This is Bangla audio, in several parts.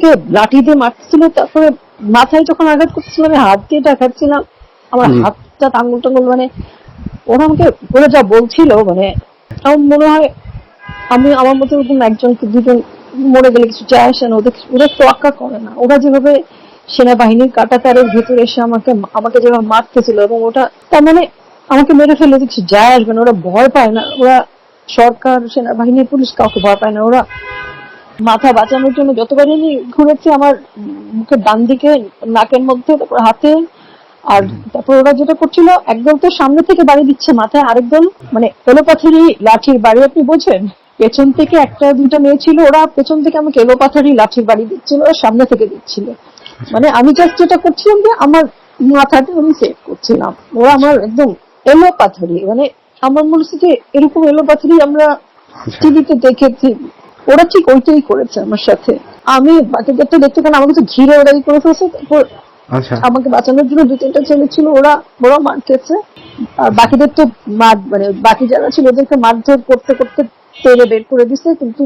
আমাকে লাঠি দিয়ে মারছিল, তারপরে মাথায় যখন আঘাত করছিল আমি হাত দিয়ে আঘাতছিলাম, আমার হাতটা আঙুল টাঙ্গুল মানে ওরা আমাকে ওরা যা বলছিল মানে আমার মনে হয় আমি আমার মতো এরকম একজনকে দুজন মরে গেলে কিছু যায় আসে না, ওরা তোয়াক্কা করে না। ওরা যেভাবে সেনাবাহিনীর কাঁটাতারের ভেতরে এসে আমাকে যেভাবে মারতেছিল এবং ওটা তার মানে আমাকে মেরে ফেলে কিছু যায় আসবে না, ওরা ভয় পায় না। ওরা সরকার, সেনাবাহিনী, পুলিশ কাউকে ভয় পায় না। ওরা মাথা বাঁচানোর জন্য যতবারই আমি ঘুরেছি আমার মুখের ডান দিকে, নাকের মধ্যে, তারপর হাতে, আর তারপর ওরা যেটা করছিল একদল তো সামনে থেকে বাড়ি দিচ্ছে মাথায়, আরেকদল মানে এলোপাথারি লাঠির বাড়ি, আপনি বোঝেন, পেছন থেকে একটা দুইটা মেয়ে ছিল, ওরা পেছন থেকে আমাকে এলোপাথারি লাঠির বাড়ি দিচ্ছিল, ওরা সামনে থেকে দিচ্ছিল। মানে আমি জাস্ট যেটা করছিলাম যে আমার মাথাটা আমি সেভ করছিলাম, ওরা আমার একদম এলোপাথারি, মানে আমার মনে হচ্ছে যে এরকম এলোপাথারি আমরা টিভিতে দেখেছি, ওরা ঠিক ওইটাই করেছে আমার সাথে। আমি বাকিদেরটা দেখতে কেন আমাকে তো ঘিরে ওরাই করে ফেলছে। তারপর আমাকে বাঁচানোর জন্য দু তিনটা ছেলে ছিল, ওরা মার খেয়েছে। আর বাকিদের তো মানে বাকি যারা ছিল ওদেরকে মারধর করতে করতে তেরে বের করে দিচ্ছে, কিন্তু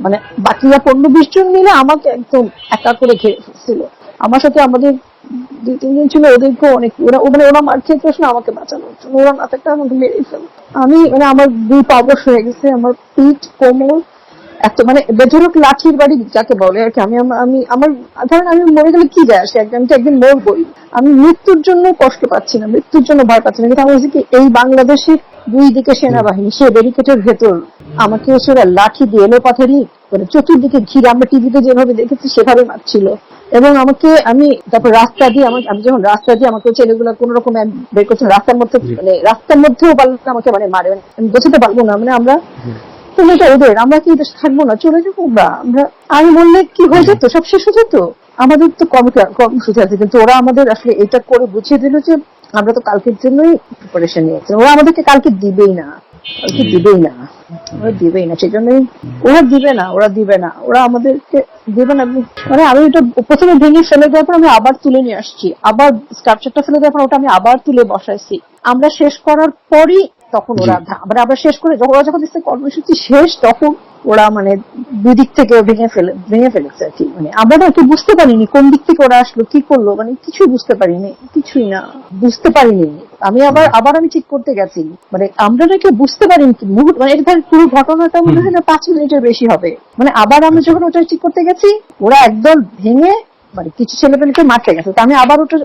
মানে বাকিরা 15-20 জন মিলে আমাকে একদম একা করে ঘিরে ফেলছিল। আমার সাথে আমাদের 2-3 জন ছিল, ওদেরকেও অনেক ওরা মার খেয়েছে আসলে আমাকে বাঁচানোর জন্য, ওরা মাথাটা আমাকে মেরেই ফেল। আমি মানে আমার 2 পা অবশ হয়ে গেছে, আমার পিঠ, কোমর এত মানে বেধরক লাঠির বাড়ি যাকে বলে আর কি। আমি আমার ধরেন আমি মরে গেলে কি যায় আসে, একদিন মরবই, আমি মৃত্যুর জন্য কষ্ট পাচ্ছি না, মৃত্যুর জন্য ভয় পাচ্ছি না। কিন্তু আমার হচ্ছে কি এই বাংলাদেশের 2 দিকে সেনাবাহিনী, সে ব্যারিকেডের ভেতর আমাকে সেরা লাঠি দিয়ে এলোপাথারি মানে চতুর্দিকে ঘিরে, আমরা টিভিতে যেভাবে দেখেছি সেভাবে মারছিল। এবং আমি তারপর রাস্তা দিয়ে আমি যখন রাস্তা দিয়ে আমাকে ছেলেগুলো কোন রকম বের করছে রাস্তার মধ্যে, মানে রাস্তার মধ্যেও আমাকে মানে মারে, আমি বোঝাতে পারবো না, মানে আমরা ওদের আমরা কি দেশে থাকবো না, চলে যাবো আমরা। আমি বললে কি হয়ে যেত, সব শেষ হয়ে যেত, আমাদের তো কর্মসূচি আছে। কিন্তু ওরা আমাদের আসলে এটা করে বুঝিয়ে দিল যে আমরা তো কালকের জন্যই প্রিপারেশন নিয়েছি, ওরা আমাদেরকে কালকে দিবেই না, ওরা দিবেই না, সেই জন্যই ওরা দিবে না, ওরা আমাদেরকে দিবে না। মানে আমি ওটা প্রথমে ভেঙে ফেলে দেওয়ার পর আমি আবার তুলে নিয়ে আসছি, আবার স্ট্রাকচারটা ফেলে দেওয়ার পর ওটা আমি আবার তুলে বসাইছি। আমরা শেষ করার পরই তখন ওরা আমরা শেষ করে ওরা যখন দেখছে কর্মসূচি শেষ, তখন ওরা মানে 2 দিক থেকে ভেঙে ফেলেছে আর কি। মানে আমরা না কি বুঝতে পারিনি কোন দিক থেকে ওরা আসলো, কি করলো, মানে কিছুই বুঝতে পারিনি, বুঝতে পারিনি। আমি আবার আমি ঠিক করতে গেছি, মানে আমরা নাকি বুঝতে পারিনি কি মুহূর্ত, মানে এটা পুরো ঘটনাটা মনে হয় না 5 মিনিটের বেশি হবে। মানে আবার আমি যখন ওটা ঠিক করতে গেছি, ওরা একদল ভেঙে মানে কিছু ছেলেপেলেকে মারতে গেছে। আমি আবার ওটা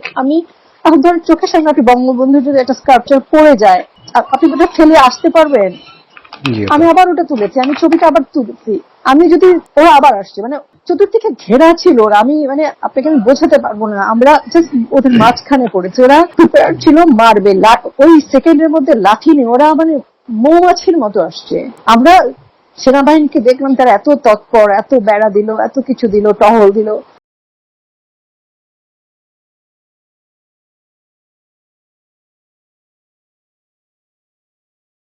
এখন ধর চোখের সামনে আপনি বঙ্গবন্ধু যদি একটা স্কাল্পচার পড়ে যায়, আপনি ওটা ফেলে আসতে পারবেন? আমি আবার ওটা তুলেছি, আমি ছবিটা আবার তুলেছি। আমি যদি ওরা আবার আসছে, মানে চতুর্দিকে ঘেরা ছিল ওরা, আমি মানে আপনাকে আমি বোঝাতে পারবো না, আমরা জাস্ট ওদের মাঝখানে পড়েছি। ওরা প্রিপেয়ার ছিল মারবে, ওই সেকেন্ডের মধ্যে লাঠি নিয়ে ওরা মানে মৌমাছির মতো আসছে। আমরা সেনাবাহিনীকে দেখলাম তারা এত তৎপর, এত বেড়া দিল, এত কিছু দিল, টহল দিল,